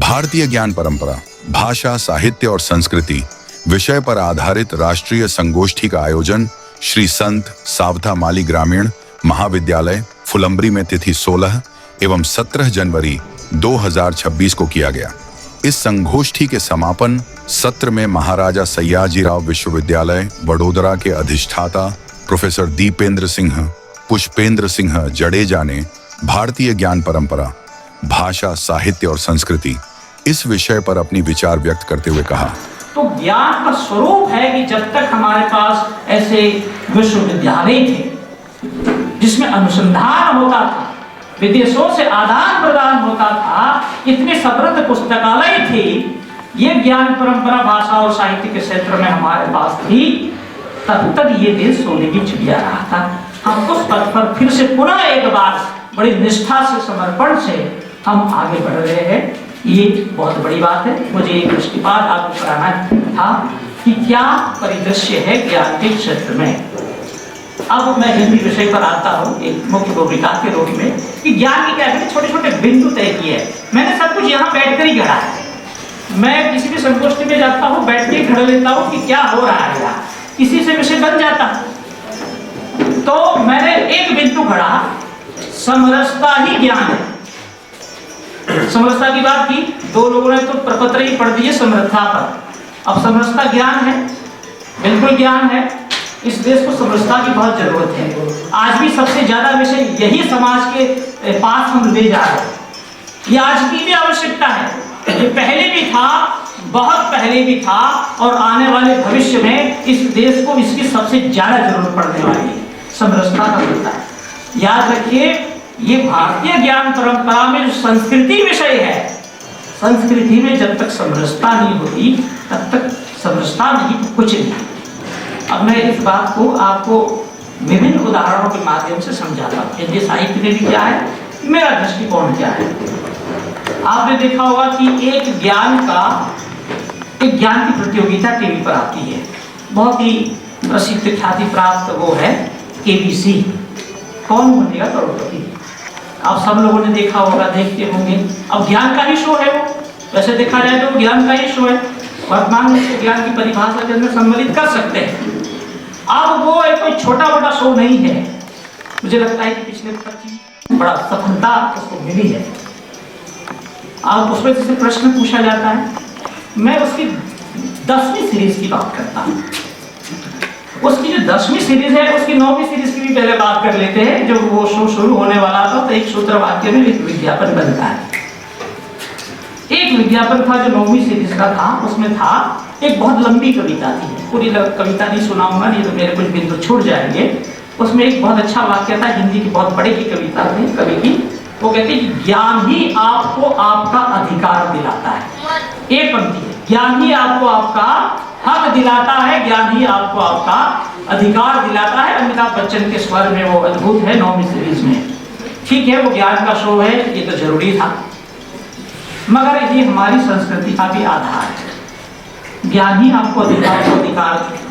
भारतीय ज्ञान परंपरा, भाषा, साहित्य और संस्कृति विषय पर आधारित राष्ट्रीय संगोष्ठी का आयोजन श्री संत सावथा माली ग्रामीण महाविद्यालय फुलंब्री में तिथि 16 एवं 17 जनवरी 2026 को किया गया। इस संगोष्ठी के समापन सत्र में महाराजा सयाजीराव विश्वविद्यालय वडोदरा के अधिष्ठाता प्रोफेसर दीपेंद्र सिंह पुष्पेंद्र सिंह जडेजा ने भारतीय ज्ञान परंपरा, भाषा, साहित्य और संस्कृति इस विषय पर अपनी विचार व्यक्त करते हुए कहा। तो ज्ञान का स्वरूप है कि जब तक हमारे पास ऐसे विश्वविद्यालय थे जिसमें अनुसंधान होता था, विदेशों से आदान प्रदान होता था, इतने समृद्ध पुस्तकालय थे, ये ज्ञान परंपरा, भाषा और साहित्य के क्षेत्र में हमारे पास थी, तब तक ये देश सोने की चिड़िया रहा था। हम उस पथ पर फिर से पुनः एक बार बड़ी निष्ठा से, समर्पण से हम आगे बढ़ रहे हैं। ये बहुत बड़ी बात है। मुझे एक दृष्टिपात आपको कराना था कि क्या परिदृश्य है ज्ञान के क्षेत्र में। अब मैं हिंदी विषय पर आता हूँ एक मुख्य भूमिका के रूप में कि ज्ञान की क्या छोटे छोटे बिंदु तय किए हैं। मैंने सब कुछ यहाँ बैठकर ही गढ़ा है। मैं किसी भी संगोष्ठी में जाता हूँ, बैठ के घड़ लेता हूँ कि क्या हो रहा है यहाँ, किसी से विषय बन जाता। तो मैंने एक बिंदु गढ़ा, समरसता ही ज्ञान है। समरसता की बात की, दो लोगों ने तो प्रपत्र ही पढ़ दिए समरसता पर। अब समरसता ज्ञान है, बिल्कुल ज्ञान है। इस देश को समरसता की बहुत जरूरत है। आज भी सबसे ज्यादा विषय यही समाज के पास हम ले जा रहे हैं। ये आज की भी आवश्यकता है, ये पहले भी था, बहुत पहले भी था, और आने वाले भविष्य में इस देश को इसकी सबसे ज्यादा जरूरत पड़ने वाली है। समरसता का मुद्दा है, याद रखिए। ये भारतीय ज्ञान परंपरा में जो संस्कृति विषय है, संस्कृति में जब तक समरसता नहीं होती तब तक समरसता नहीं तो कुछ नहीं। अब मैं इस बात को आपको विभिन्न उदाहरणों के माध्यम से समझाता हूँ। हिंदी साहित्य में भी क्या है, मेरा दृष्टिकोण क्या है। आपने देखा होगा कि एक ज्ञान की प्रतियोगिता टीवी पर आती है, बहुत ही प्रसिद्ध ख्याति प्राप्त, वो है केबीसी, कौन बनेगा करोड़पति। आप सब लोगों ने देखा होगा, देखते होंगे। अब ज्ञान का ही शो है वो, वैसे देखा जाए तो ज्ञान का ही शो है। वर्तमान में ज्ञान की परिभाषा के अंदर सम्मिलित कर सकते हैं। अब वो एक कोई छोटा मोटा शो नहीं है। मुझे लगता है कि पिछले 25 बड़ा सफलता उसको मिली है। अब उसमें जैसे प्रश्न पूछा जाता है, मैं उसकी 10वीं सीरीज की बात करता हूँ। उसकी जो 10वीं सीरीज है, उसकी 9वीं सीरीज की भी पहले बात कर लेते हैं। जब वो शो शुरू होने वाला था तो एक सूत्र वाक्य में एक विज्ञापन बनता है। एक विज्ञापन था जो 9वीं सीरीज का था, उसमें था एक बहुत लंबी कविता थी। पूरी कविता नहीं सुनाऊंगा, नहीं तो मेरे कुछ बिंदु छूट जाएंगे। उसमें एक बहुत अच्छा वाक्य था, हिंदी की बहुत बड़ी की कविता थी कवि की। वो कहते हैं कि ज्ञान ही आपको आपका अधिकार दिलाता है। एक पंक्ति है, ज्ञान ही आपको आपका हक दिलाता है, ज्ञान ही आपको आपका अधिकार दिलाता है। अमिताभ बच्चन के स्वर में वो अद्भुत है 9वीं सीरीज में। ठीक है, वो ज्ञान का शो है, ये तो जरूरी था, मगर ये हमारी संस्कृति का भी आधार है। ज्ञान ही आपको अधिकार।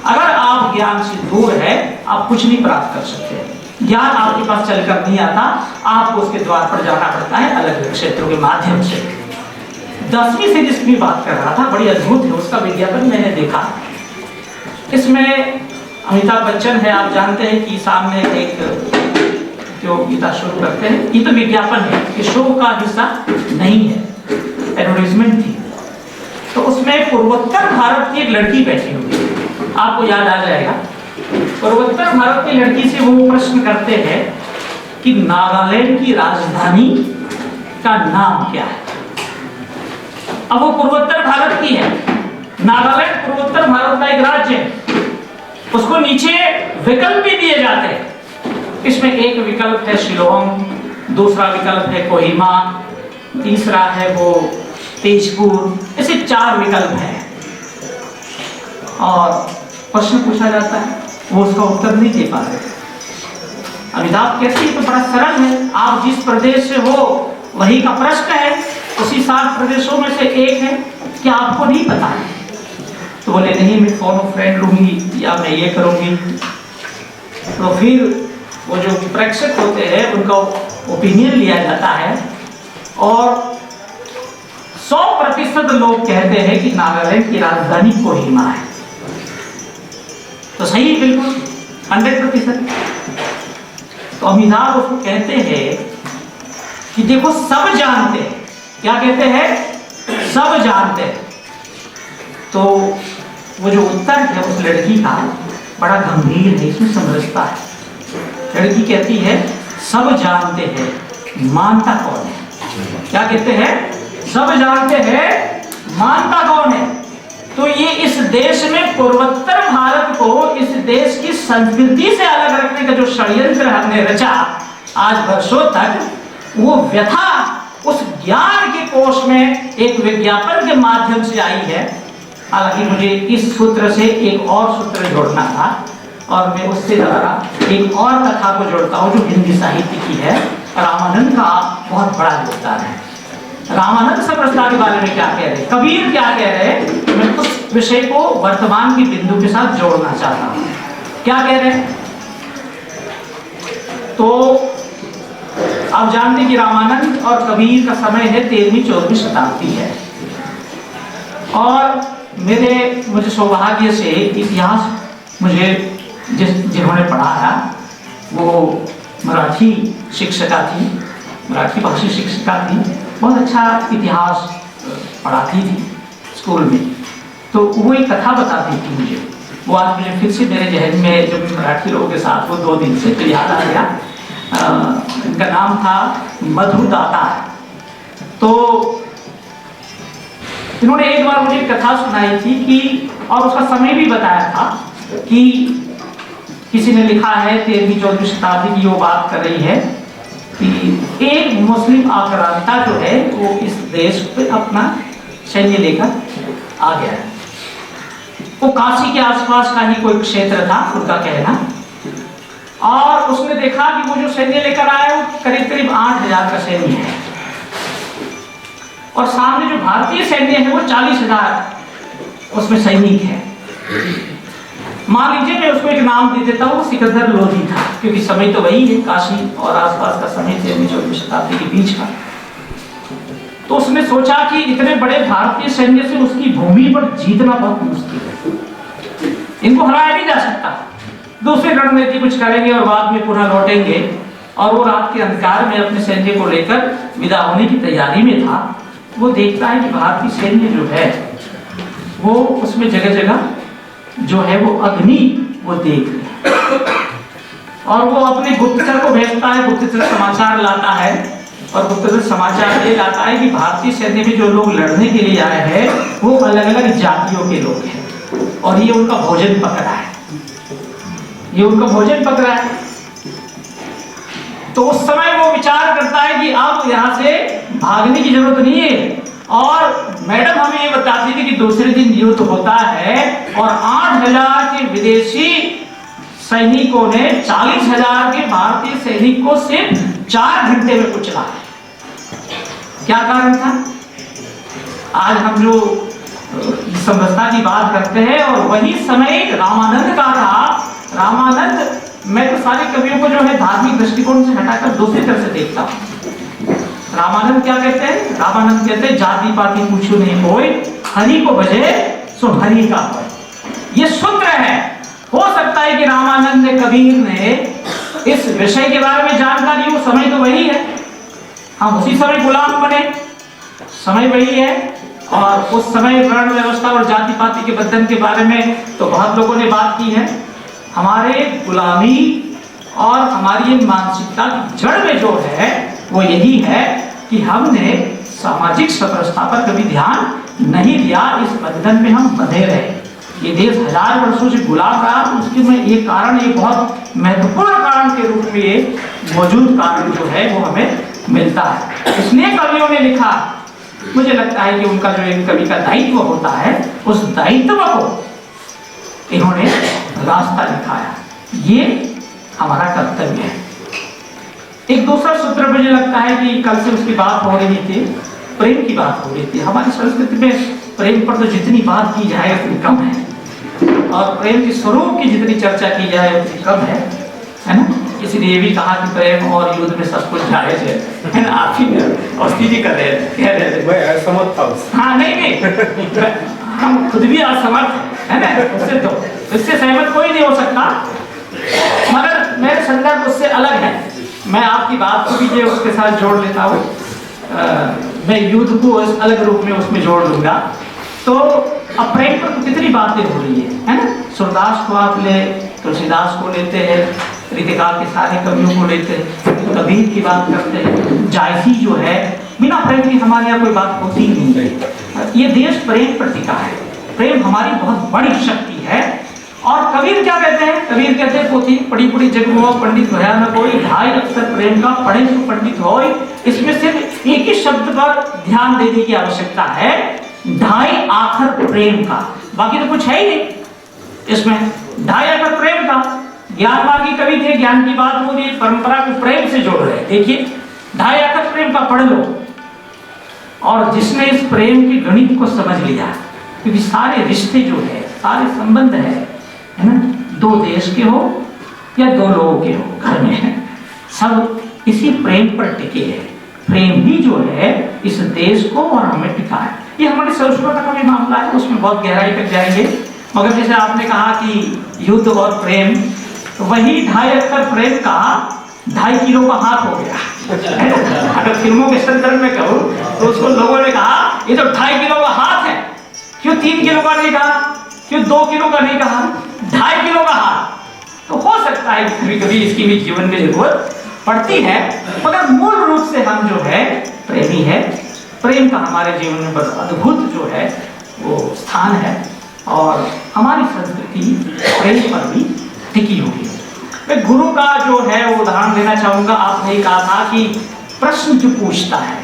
अगर आप ज्ञान से दूर है, आप कुछ नहीं प्राप्त कर सकते। ज्ञान आपके पास चलकर नहीं आता, आपको उसके द्वार पर जाना पड़ता है अलग अलग क्षेत्रों के माध्यम से। 10वीं सीरीज की बात कर रहा था, बड़ी अद्भुत है। उसका विज्ञापन मैंने देखा। इसमें अमिताभ बच्चन है, आप जानते हैं कि सामने एक जो गीता शुरू करते हैं, ये तो विज्ञापन है, ये शो का हिस्सा नहीं है, एडवर्टाइजमेंट थी। तो उसमें पूर्वोत्तर भारत की एक लड़की बैठी हुई, आपको याद आ जाएगा। पूर्वोत्तर भारत की लड़की से वो प्रश्न करते हैं कि नागालैंड की राजधानी का नाम क्या है। अब वो पूर्वोत्तर भारत की है, नागालैंड पूर्वोत्तर भारत का एक राज्य है। उसको नीचे विकल्प भी दिए जाते हैं। इसमें एक विकल्प है शिलोंग, दूसरा विकल्प है कोहिमा, तीसरा है वो तेजपुर, ऐसे 4 विकल्प हैं। और प्रश्न पूछा जाता है, वो उसका उत्तर नहीं दे पा रहे। अमिताभ कहते हैं तो बड़ा सरल है, आप जिस प्रदेश से हो वही का प्रश्न है, उसी 7 प्रदेशों में से एक है, क्या आपको नहीं पता है? तो बोले नहीं, मैं फोन फ्रेंड लूंगी या मैं ये करूंगी। तो फिर वो जो प्रेक्षक होते हैं उनका ओपिनियन लिया जाता है और 100% लोग कहते हैं कि नागालैंड की राजधानी कोहिमा है। तो सही, बिल्कुल 100%। तो अमिताभ उसको कहते हैं कि देखो सब जानते हैं। क्या कहते हैं? सब जानते हैं। तो वो जो उत्तर है उस लड़की का बड़ा गंभीर है, इसमें समरसता है। लड़की कहती है सब जानते हैं, मानता कौन है? क्या कहते हैं? सब जानते हैं, मानता कौन है? तो ये इस देश में पूर्वोत्तर भारत को इस देश की संस्कृति से अलग रखने का जो षड्यंत्र हमने रचा आज वर्षों तक, वो व्यथा उस ज्ञान के कोष में एक विज्ञापन के माध्यम से आई है। हालांकि मुझे इस सूत्र से एक और सूत्र जोड़ना था और मैं उससे द्वारा एक और कथा को जोड़ता हूँ जो हिंदी साहित्य की है। रामानंद का बहुत बड़ा योगदान है। रामानंद समरसता के बारे में क्या कह रहे, कबीर क्या कह रहे, मैं उस विषय को वर्तमान की बिंदु के साथ जोड़ना चाहता हूँ। क्या कह रहे? तो आप जानते हैं कि रामानंद और कबीर का समय है 13वीं-14वीं शताब्दी है। और मुझे सौभाग्य से इतिहास मुझे जिन्होंने पढ़ाया वो मराठी शिक्षिका थी, मराठी भाषी शिक्षिका थी, बहुत अच्छा इतिहास पढ़ाती थी स्कूल में। तो वो एक कथा बताती थी मुझे, वो आज मुझे फिर से मेरे जहन में जब मराठी लोगों के साथ वो 2 दिन से तो याद आ गया। इनका नाम था मधुदाता। तो इन्होंने एक बार मुझे कथा सुनाई थी कि, और उसका समय भी बताया था कि किसी ने लिखा है 13वीं-14वीं शताब्दी की वो बात कर रही है कि एक मुस्लिम आक्रांता जो है वो इस देश पे अपना सैन्य लेकर आ गया है। वो काशी के आसपास का ही कोई क्षेत्र था उनका कहना, और उसने देखा कि वो जो सैन्य लेकर आया वो करीब करीब 8,000 का सैन्य है और सामने जो भारतीय सैन्य है वो 40,000 उसमें सैनिक है। मान लीजिए मैं उसको एक नाम दे देता हूँ, सिकंदर लोधी था, क्योंकि समय तो वही है, काशी और आसपास का समय 13वीं-14वीं शताब्दी के बीच का। तो उसने सोचा कि इतने बड़े भारतीय सैन्य से उसकी भूमि पर जीतना बहुत मुश्किल है, इनको हराया नहीं जा सकता, दूसरी रणनीति कुछ करेंगे और बाद में पुनः लौटेंगे। और वो रात के अंधकार में अपने सैन्य को लेकर विदा होने की तैयारी में था। वो देखता है कि भारतीय सैन्य जो है वो उसमें जगह जगह जो है वो अग्नि वो देख रहे हैं, और वो अपने गुप्तचर को भेजता है, गुप्तचर समाचार लाता है, और गुप्तचर समाचार ये लाता है कि भारतीय सैन्य में जो लोग लड़ने के लिए आए हैं वो अलग अलग जातियों के लोग हैं और ये उनका भोजन पक रहा है, ये उनका भोजन पक रहा है। तो उस समय वो विचार करता है कि अब यहाँ से भागने की जरूरत नहीं है। और मैडम हमें ये बताती थी कि दूसरे दिन युद्ध होता है और 8,000 के विदेशी सैनिकों ने 40,000 के भारतीय सैनिक को सिर्फ 4 घंटे में कुचला। क्या कारण था? आज हम जो समरसता की बात करते हैं और वही समय रामानंद का था। रामानंद, मैं तो सारे कवियों को जो है धार्मिक दृष्टिकोण से हटाकर दूसरी तरफ से देखता हूँ। रामानंद क्या कहते हैं? रामानंद कहते हैं जाति पाति पूछो नहीं कोई, हरि को भजे सो हरि का होय। ये सूत्र है। हो सकता है कि रामानंद ने, कबीर ने इस विषय के बारे में जानकारी हो, समय तो वही है, हम उसी समय गुलाम बने, समय वही है। और उस समय वर्ण व्यवस्था और जाति पाति के बंधन के बारे में तो बहुत लोगों ने बात की है। हमारे गुलामी और हमारी मानसिकता की जड़ में जो है वो यही है कि हमने सामाजिक समरसता पर कभी ध्यान नहीं दिया, इस बंधन में हम बंधे रहे। ये देश 1000 वर्षों से गुलाम रहा, उसके में ये कारण, ये बहुत महत्वपूर्ण कारण के रूप में ये मौजूद कारण जो है वो हमें मिलता है। इसलिए कवियों ने लिखा, मुझे लगता है कि उनका जो एक कवि का दायित्व होता है उस दायित्व को इन्होंने रास्ता दिखाया, ये हमारा कर्तव्य है। एक दूसरा सूत्र मुझे लगता है कि कल से उसकी बात हो रही थी, प्रेम की बात हो रही थी। हमारी संस्कृति में प्रेम पर तो जितनी बात की जाए उतनी कम है, और प्रेम के स्वरूप की जितनी चर्चा की जाए उतनी कम है ना। किसी ने ये भी कहा कि प्रेम और युद्ध में सब कुछ जायज है ना? आप ही अवस्थी जी कर रहे कह रहे थे। मैं असमर्थ था उससे। हाँ नहीं हम खुद भी असमर्थ है ना, उससे तो इससे सहमत कोई नहीं हो सकता, मगर मेरे संदर्भ उससे अलग है। मैं आपकी बात को भी जो उसके साथ जोड़ लेता हूँ, मैं युद्ध को इस अलग रूप में उसमें जोड़ लूंगा। तो अब प्रेम पर तो कितनी बातें हो रही है ना? सूरदास को आप ले, तुलसीदास को लेते हैं, रीतिकाल के सारे कवियों को लेते हैं, कबीर की बात करते हैं, जायसी जो है, बिना प्रेम की हमारे यहाँ कोई बात होती ही नहीं। ये देश प्रेम पर टिका है, प्रेम हमारी बहुत बड़ी शक्ति है। और कबीर क्या कहते हैं? कबीर कहते हैं पोथी पढ़ी पढ़ी जग हुआ पंडित भया न कोई, ढाई अक्षर प्रेम का पढ़े तो पंडित होय। इसमें सिर्फ एक ही शब्द पर ध्यान देने की आवश्यकता है, ढाई आखर प्रेम का, बाकी तो कुछ है ही नहीं इसमें। ढाई आखर प्रेम का, ज्ञान मार्गी कवि थे, ज्ञान की बात हो रही है, परंपरा को प्रेम से जोड़ रहे हैं। देखिए ढाई आखर प्रेम का पढ़ लो, और जिसने इस प्रेम के गणित को समझ लिया, क्योंकि सारे रिश्ते जो है, सारे संबंध है ना, दो देश के हो या दो लोगों के हो घर में, सब इसी प्रेम पर टिके हैं। प्रेम ही जो है इस देश को और हमें टिका है। ये हमारी संस्कृति का भी मामला है, उसमें बहुत गहराई तक जाएंगे। मगर जैसे आपने कहा कि युद्ध और प्रेम, तो वही ढाई अक्षर प्रेम का 2.5 किलो का हाथ हो गया। अगर फिल्मों के संदर्भ में कहूँ तो उसको लोगों ने कहा ये तो 2.5 किलो का हाथ है, क्यों 3 किलो का नहीं कहा, क्यों 2 किलो का नहीं कहा, 2.5 किलो का हाथ। तो हो सकता है कभी कभी इसकी भी जीवन में जरूरत पड़ती है, मगर मूल रूप से हम जो है प्रेमी है। प्रेम का हमारे जीवन में बड़ा अद्भुत जो है वो स्थान है, और हमारी संस्कृति प्रेम पर भी टिकी हुई है। मैं गुरु का जो है वो उदाहरण देना चाहूंगा। आपने कहा था कि प्रश्न जो पूछता है,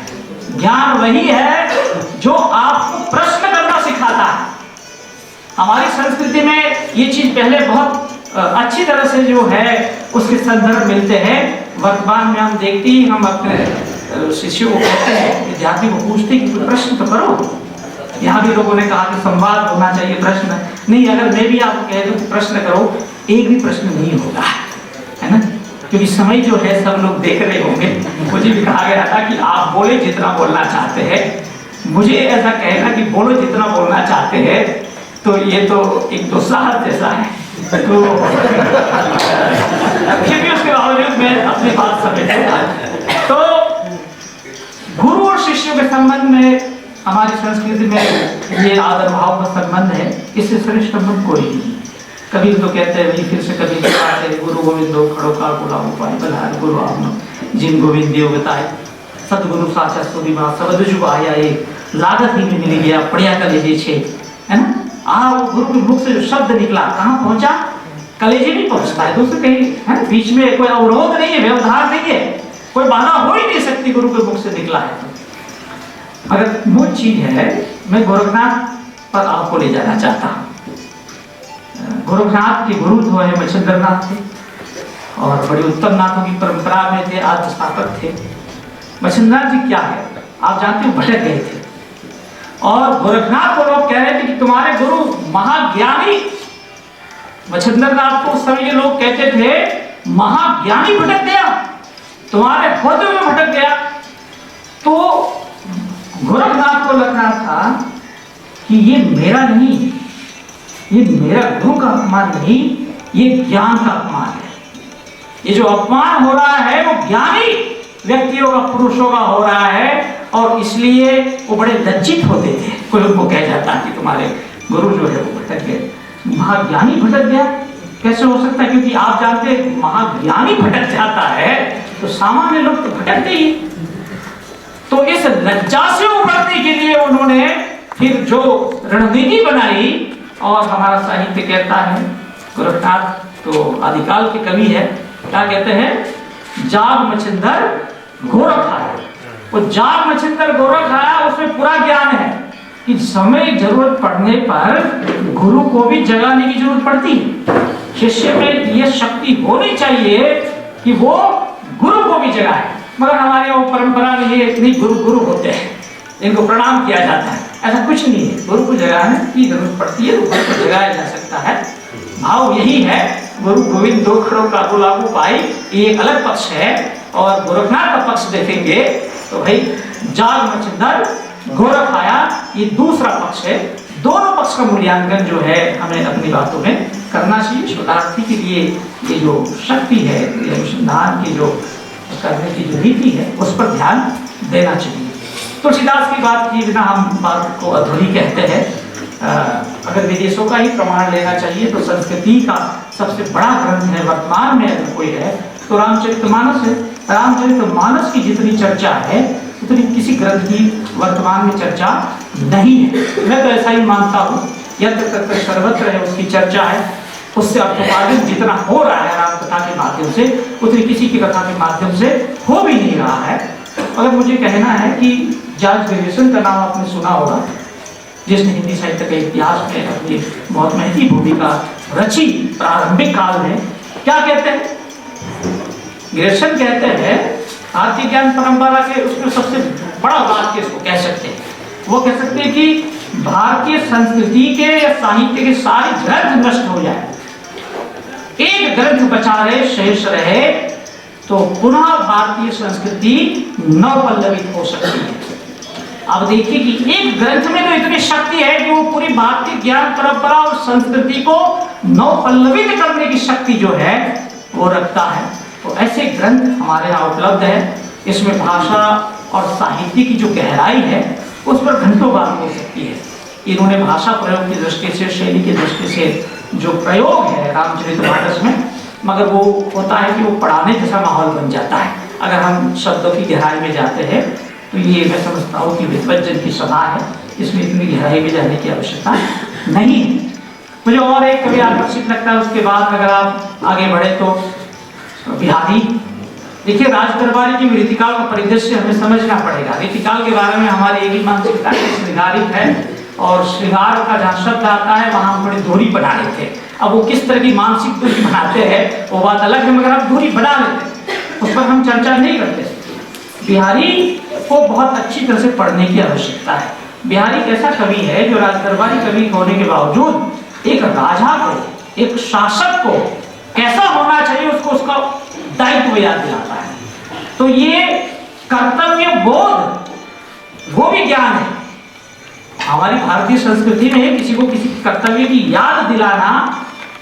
ज्ञान वही है जो आपको प्रश्न करना सिखाता है। हमारी संस्कृति में ये चीज पहले बहुत अच्छी तरह से जो है उसके संदर्भ मिलते हैं। वर्तमान में हम देखते ही, हम अपने शिष्यों को कहते हैं, विद्यार्थी को पूछते हैं कि प्रश्न तो करो। यहाँ भी लोगों ने कहा कि संवाद होना चाहिए, प्रश्न नहीं। अगर मैं भी आपको कह दूं कि प्रश्न करो, एक भी प्रश्न नहीं होगा, है ना, क्योंकि समय जो है सब लोग देख रहे होंगे। मुझे भी कहा गया था कि आप बोले जितना बोलना चाहते हैं। मुझे ऐसा कहना कि बोलो जितना बोलना चाहते हैं, तो ये तो एक दुस्साहस जैसा है। तो फिर भी उसके बावजूद मैं अपनी बात समझूंगा। तो गुरु और शिष्यों के संबंध में हमारी संस्कृति में ये आदर भाव का संबंध है, इससे श्रेष्ठ संबंध कोई नहीं। कबीर तो कहते हैं भाई, फिर से कबीर कहते हैं, गुरु गोविंदो खड़ो का गुलाम उपाय बलहार गुरु आपनो जिन गोविंद देव बताए, सतगुरु साचा सुदिमा सबद जुग आया एक लागत ही में मिल गया पड़िया कलेजे छे, है ना। वो गुरु के मुख से जो शब्द निकला कहाँ पहुंचा? कलेजे नहीं पहुंचता है, दूसरे कहीं, है ना, बीच में कोई अवरोध नहीं है, व्यवधान नहीं है, कोई बाधा हो ही नहीं सकती, गुरु के मुख से निकला है तो। अगर मूल चीज है, मैं गोरखनाथ पर आपको ले जाना चाहता हूँ। गोरखनाथ के गुरु जो है मच्छिंद्रनाथ थे, और बड़ी उत्तम नाथों की परंपरा में थे, आद्य स्थापक थे। मच्छिंद्रनाथ जी क्या है आप जानते हो, भटक गए थे, और गोरखनाथ को लोग कह रहे थे कि तुम्हारे गुरु महाज्ञानी, मच्छिंद्रनाथ को उस समय ये लोग कहते थे महाज्ञानी भटक गया, तुम्हारे हृदय में भटक गया। तो गोरखनाथ को लग रहा था कि ये मेरा नहीं, ये मेरा गुरु का अपमान नहीं, ये ज्ञान का अपमान है। ये जो अपमान हो रहा है वो ज्ञानी व्यक्तियों का, पुरुषों का हो रहा है, और इसलिए वो बड़े लज्जित होते थे। कोई उनको कह जाता कि तुम्हारे गुरु जो है वो भटक गए। महाज्ञानी भटक गया कैसे हो सकता है? क्योंकि आप जानते हैं महाज्ञानी भटक जाता है तो सामान्य लोग तो भटकते ही। तो इस लज्जा से उभरने के लिए उन्होंने फिर जो रणनीति बनाई, और हमारा साहित्य कहता है, गोरखनाथ तो आदिकाल के कवि है, क्या कहते हैं, जाग मच्छिंदर गोरख आया। वो जाग मच्छिंदर गोरख आया, उसमें पूरा ज्ञान है कि समय जरूरत पड़ने पर गुरु को भी जगाने की जरूरत पड़ती है। शिष्य में यह शक्ति होनी चाहिए कि वो गुरु को भी जगाए। मगर हमारे वो परंपरा में ये इतनी गुरु गुरु होते हैं, इनको प्रणाम किया जाता है, ऐसा कुछ नहीं है। गुरु को जगाने की जरूरत पड़ती है, तो गुरु को जगाया जा सकता है। भाव यही है, गुरु गोविंद दो खड़ों का लागू पाई, ये एक अलग पक्ष है। और गोरखनाथ का पक्ष देखेंगे तो भाई जाग मचिंदर गोरख आया, ये दूसरा पक्ष है। दोनों पक्ष का मूल्यांकन जो है हमें अपनी बातों में करना चाहिए। शोधार्थी के लिए ये जो शक्ति है, ये अनुसंधान की जो करने की जो रीति है, उस पर ध्यान देना चाहिए। तुलसीदास की बात किए बिना हम बात को अधूरी कहते हैं। अगर विदेशों का ही प्रमाण लेना चाहिए तो संस्कृति का सबसे बड़ा ग्रंथ है वर्तमान में अगर कोई है तो रामचरितमानस है। रामचरितमानस की जितनी चर्चा है उतनी किसी ग्रंथ की वर्तमान में चर्चा नहीं है। मैं तो ऐसा ही मानता हूँ, यत्र तत्र सर्वत्र है उसकी चर्चा है। उससे अर्थोपार्जन जितना हो रहा है राम कथा के माध्यम से, उतनी किसी की कथा के माध्यम से हो भी नहीं रहा है। अगर मुझे कहना है कि जॉर्ज ग्रेविसन का नाम आपने सुना होगा, जिसने हिंदी साहित्य के इतिहास में अपनी बहुत महती भूमिका रची प्रारंभिक काल में। क्या कहते हैं ग्रेविसन? कहते हैं भारतीय ज्ञान परंपरा के उसमें सबसे बड़ा वाक्य इसको कह सकते हैं। वो कह सकते हैं कि भारतीय संस्कृति के या साहित्य के सारे ग्रंथ नष्ट हो जाए, एक ग्रंथ बचा रहे, शेष रहे, तो पुनः भारतीय संस्कृति नवपल्लवित हो सकती है। अब देखिए कि एक ग्रंथ में तो इतनी शक्ति है कि वो पूरी भारतीय ज्ञान परंपरा और संस्कृति को नवपल्लवित करने की शक्ति जो है वो रखता है। तो ऐसे ग्रंथ हमारे यहाँ उपलब्ध है। इसमें भाषा और साहित्य की जो गहराई है उस पर घंटों बात हो सकती है। इन्होंने भाषा प्रयोग की दृष्टि से, शैली की दृष्टि से जो प्रयोग है रामचरितमानस में, मगर वो होता है कि वो पढ़ाने जैसा माहौल बन जाता है। अगर हम शब्दों की गहराई में जाते हैं तो ये मैं समझता हूँ कि विद्वज्जन की सभा है, इसमें इतनी गहराई में जाने की आवश्यकता नहीं है। मुझे और एक कवि आकर्षित लगता है। उसके बाद अगर आप आगे बढ़े तो बिहारी। देखिए राजदरबारी की रीतिकाल का परिदृश्य हमें समझना पड़ेगा। रीतिकाल के बारे में हमारी एक ही मानसिकता श्रृंगारिक है, और श्रृंगार का जहाँ शब्द आता है वहाँ हम बड़ी दूरी बना लेते हैं। अब वो किस तरह की मानसिक दूरी बनाते हैं वो बात अलग है, मगर हम दूरी बना लेते हैं, उस पर हम चर्चा नहीं करते। बिहारी को बहुत अच्छी तरह से पढ़ने की आवश्यकता है। बिहारी एक ऐसा कवि है जो राजदरबारी कवि होने के बावजूद एक राजा को, एक शासक को कैसा होना चाहिए उसको उसका दायित्व याद दिलाता है। तो ये कर्तव्य बोध वो भी ज्ञान है। हमारी भारतीय संस्कृति में किसी को किसी कर्तव्य की याद दिलाना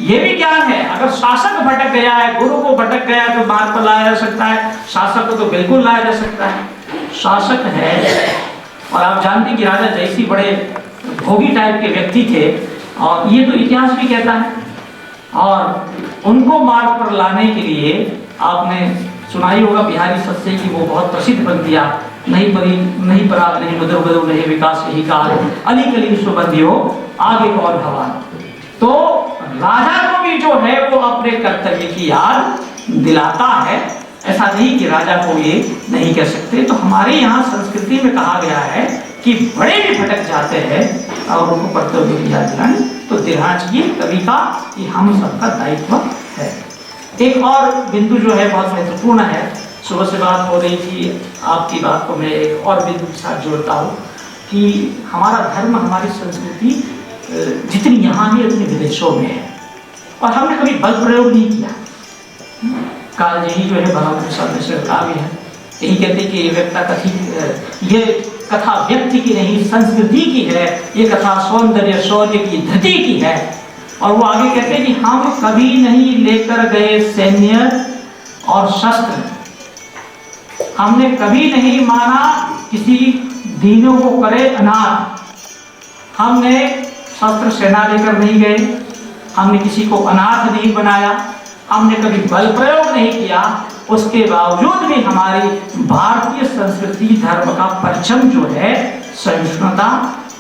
ये भी ज्ञान है। अगर शासक भटक गया है, गुरु को भटक गया तो मार्ग पर लाया जा सकता है, शासक को तो बिल्कुल लाया जा सकता है। शासक है, और आप जानते हैं कि राजा जयसिंह बड़े भोगी टाइप के व्यक्ति थे, और ये तो इतिहास भी कहता है। और उनको मार्ग पर लाने के लिए आपने सुनाई होगा बिहारी सत्से की वो बहुत प्रसिद्ध पंक्तियां, नहीं परी नहीं पराग नहीं मधुर मधुर नहीं विकास यही काल, अली कली सुबंधी हो आगे कौन भगवान। तो राजा को भी जो है वो अपने कर्तव्य की याद दिलाता है। ऐसा नहीं कि राजा को ये नहीं कह सकते। तो हमारे यहाँ संस्कृति में कहा गया है कि बड़े भी भटक जाते हैं और उनको कर्तव्य की याद दिलानी तो दिलाना चाहिए। कवि का कि हम सबका दायित्व है। एक और बिंदु जो है बहुत महत्वपूर्ण है, सुबह से बात हो रही थी, आपकी बात को मैं एक और बिंदु के साथ जोड़ता हूँ कि हमारा धर्म, हमारी संस्कृति जितनी यहाँ है उतनी विदेशों में है, और हमने कभी बल प्रयोग नहीं किया। काल यही जो है भगवान प्रसाद का भी है, यही कहते कि ये कथा व्यक्ति की नहीं संस्कृति की है, ये कथा सौंदर्य शौर्य की धरती की है। और वो आगे कहते हैं कि हम कभी नहीं लेकर गए सैन्य और शस्त्र, हमने कभी नहीं माना किसी दीनों को करे अनाथ, हमने शस्त्र सेना लेकर नहीं गए, हमने किसी को अनाथ नहीं बनाया, हमने कभी बल प्रयोग नहीं किया। उसके बावजूद भी हमारी भारतीय संस्कृति धर्म का परचम जो है सहिष्णुता,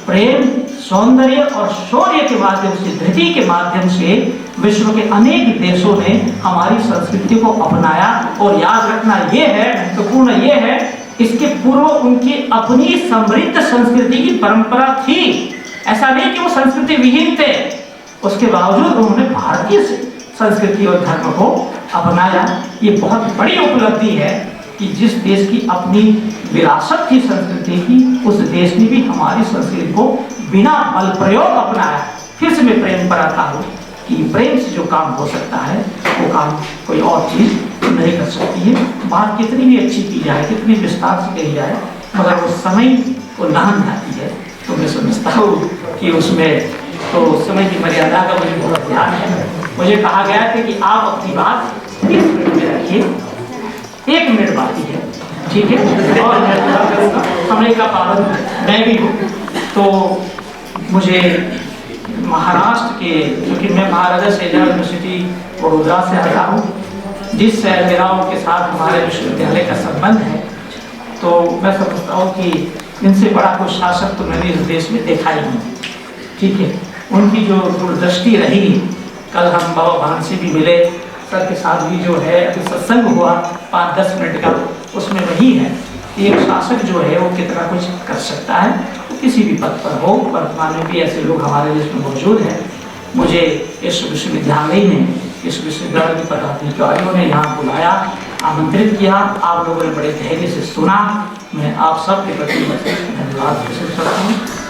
प्रेम, सौंदर्य और शौर्य के माध्यम से, धृति के माध्यम से विश्व के अनेक देशों ने हमारी संस्कृति को अपनाया। और याद रखना ये है, महत्वपूर्ण ये है, इसके पूर्व उनकी अपनी समृद्ध संस्कृति की परंपरा थी। ऐसा नहीं कि वो संस्कृति विहीन थे, उसके बावजूद उन्होंने भारतीय संस्कृति और धर्म को अपनाया। ये बहुत बड़ी उपलब्धि है कि जिस देश की अपनी विरासत थी संस्कृति की, उस देश ने भी हमारी संस्कृति को बिना बल प्रयोग अपनाया। फिर से मैं प्रेम पर आता हूँ कि प्रेम से जो काम हो सकता है वो काम कोई और चीज़ नहीं कर सकती है। बात कितनी भी अच्छी की जाए, कितनी विस्तार से कही जाए, मगर वो समय को लान जाती है तो मैं समझता हूँ कि उसमें तो समय की मर्यादा का मुझे बहुत ध्यान है। मुझे कहा गया था कि आप अपनी बात 30 मिनट में रखिए, 1 मिनट बाकी है, ठीक है, और मैं पूरा करूँगा। समय का पाबंद मैं भी हूँ। तो मुझे महाराष्ट्र के, क्योंकि मैं महाराजा सैजा यूनिवर्सिटी वडोदरा से आया हूँ, जिस मेराओं के साथ हमारे विश्वविद्यालय का संबंध है, तो मैं समझता हूँ कि इनसे बड़ा कोई शासक तो मैंने इस देश में देखा ही नहीं, ठीक है। उनकी जो दूरदृष्टि रही, कल हम बाबा भान से भी मिले, सर के साथ भी जो है अभी सत्संग हुआ 5-10 मिनट का, उसमें वही है कि एक शासक जो है वो कितना कुछ कर सकता है, तो किसी भी पद पर हो। वर्तमान में भी ऐसे लोग हमारे देश में मौजूद हैं। मुझे इस विश्वविद्यालय ने, इस विश्वविद्यालय के पदाधिकारियों ने यहाँ बुलाया, आमंत्रित किया, आप लोगों ने बड़े धैर्य से सुना। मैं आप सब के प्रति धन्यवाद प्रस्तुत करता हूँ।